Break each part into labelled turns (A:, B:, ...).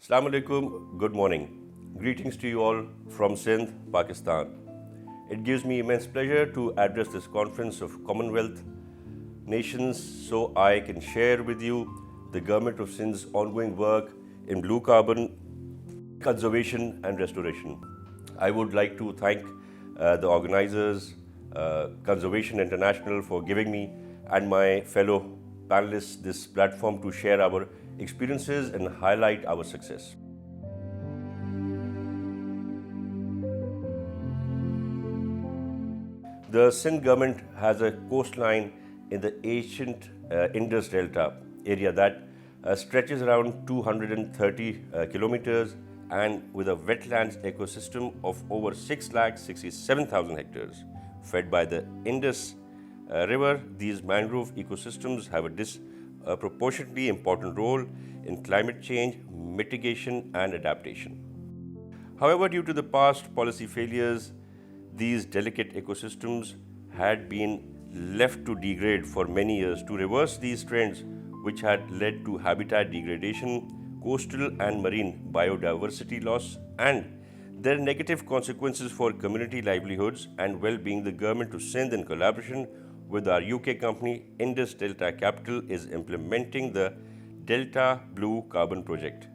A: Assalamu alaikum, good morning. Greetings to you all from Sindh, Pakistan. It gives me immense pleasure to address this conference of Commonwealth nations so I can share with you the Government of Sindh's ongoing work in blue carbon conservation and restoration. I would like to thank the organizers, Conservation International, for giving me and my fellow panelists this platform to share our experiences and highlight our success. The Singh Government has a coastline in the ancient Indus Delta area that stretches around 230 kilometers and with a wetlands ecosystem of over 6,67,000 hectares. Fed by the Indus River, these mangrove ecosystems have a disproportionately important role in climate change, mitigation and adaptation. However, due to the past policy failures, these delicate ecosystems had been left to degrade for many years. To reverse these trends, which had led to habitat degradation, coastal and marine biodiversity loss, and their negative consequences for community livelihoods and well-being, the Government of Sindh, in collaboration with our UK company Indus Delta Capital, is implementing the Delta Blue Carbon Project.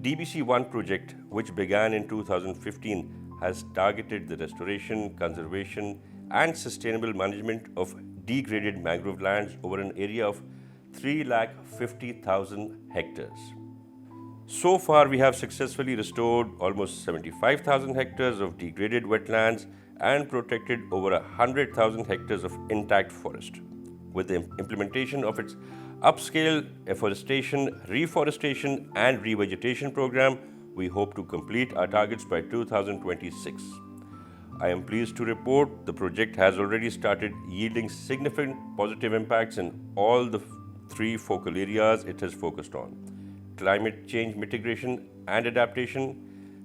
A: DBC-1 project, which began in 2015, has targeted the restoration, conservation and sustainable management of degraded mangrove lands over an area of 3,50,000 hectares. So far, we have successfully restored almost 75,000 hectares of degraded wetlands and protected over 100,000 hectares of intact forest. With the implementation of its upscale afforestation, reforestation and revegetation program, we hope to complete our targets by 2026. I am pleased to report the project has already started yielding significant positive impacts in all the three focal areas it has focused on: climate change mitigation and adaptation,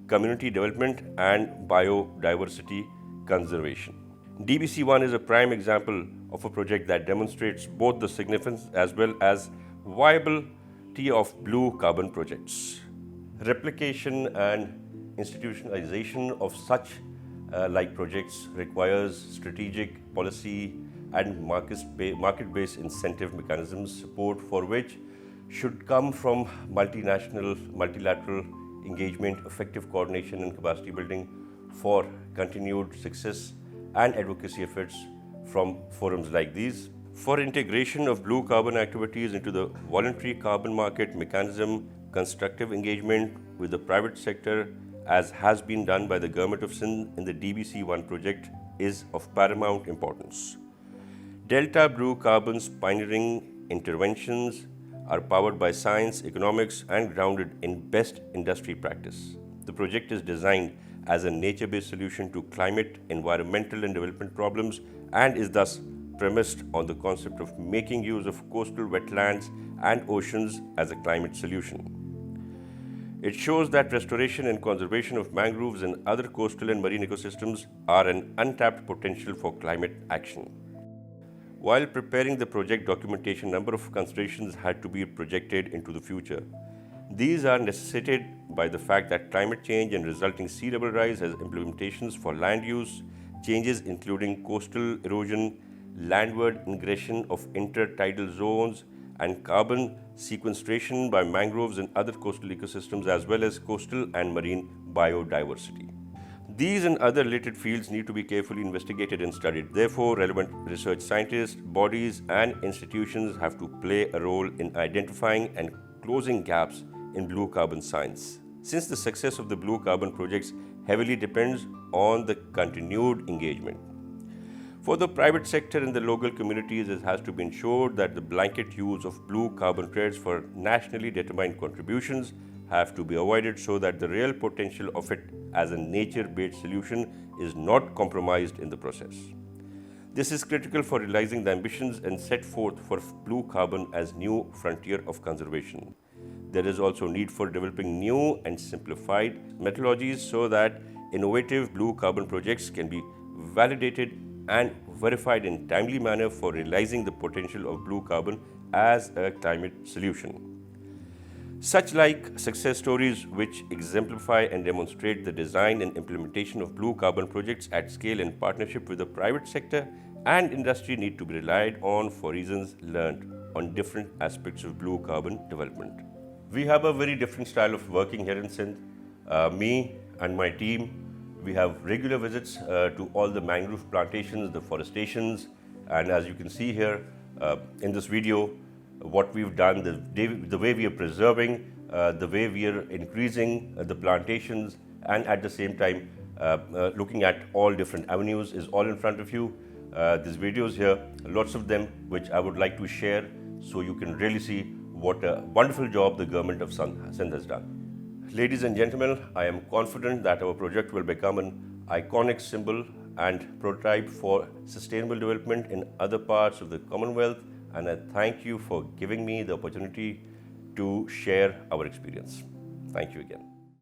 A: community development and biodiversity conservation. DBC-1 is a prime example of a project that demonstrates both the significance as well as viability of blue carbon projects. Replication and institutionalization of such like projects requires strategic policy and market-based incentive mechanisms, support for which should come from multilateral engagement, effective coordination and capacity building for continued success and advocacy efforts from forums like these. For integration of blue carbon activities into the voluntary carbon market mechanism, constructive engagement with the private sector, as has been done by the Government of Sindh in the DBC-1 project, is of paramount importance. Delta Blue Carbon's pioneering interventions are powered by science, economics, and grounded in best industry practice. The project is designed as a nature-based solution to climate, environmental, and development problems, and is thus premised on the concept of making use of coastal wetlands and oceans as a climate solution. It shows that restoration and conservation of mangroves and other coastal and marine ecosystems are an untapped potential for climate action. While preparing the project documentation, a number of considerations had to be projected into the future. These are necessitated by the fact that climate change and resulting sea level rise has implications for land use, changes including coastal erosion, landward ingression of intertidal zones, and carbon sequestration by mangroves and other coastal ecosystems, as well as coastal and marine biodiversity. These and other related fields need to be carefully investigated and studied. Therefore, relevant research scientists, bodies, and institutions have to play a role in identifying and closing gaps in blue carbon science. Since the success of the blue carbon projects heavily depends on the continued engagement. For the private sector and the local communities, it has to be ensured that the blanket use of blue carbon credits for nationally determined contributions have to be avoided so that the real potential of it as a nature-based solution is not compromised in the process. This is critical for realizing the ambitions and set forth for blue carbon as new frontier of conservation. There is also need for developing new and simplified methodologies so that innovative blue carbon projects can be validated and verified in timely manner for realizing the potential of blue carbon as a climate solution. Such like success stories which exemplify and demonstrate the design and implementation of blue carbon projects at scale in partnership with the private sector and industry need to be relied on for reasons learned on different aspects of blue carbon development. We have a very different style of working here in Sindh. Me and my team, we have regular visits to all the mangrove plantations, the forestations, and as you can see here in this video, what we've done, the way we are preserving, the way we are increasing the plantations, and at the same time looking at all different avenues is all in front of you. These videos here, lots of them, which I would like to share so you can really see what a wonderful job the government of Sindh has done. Ladies and gentlemen, I am confident that our project will become an iconic symbol and prototype for sustainable development in other parts of the Commonwealth, and I thank you for giving me the opportunity to share our experience. Thank you again.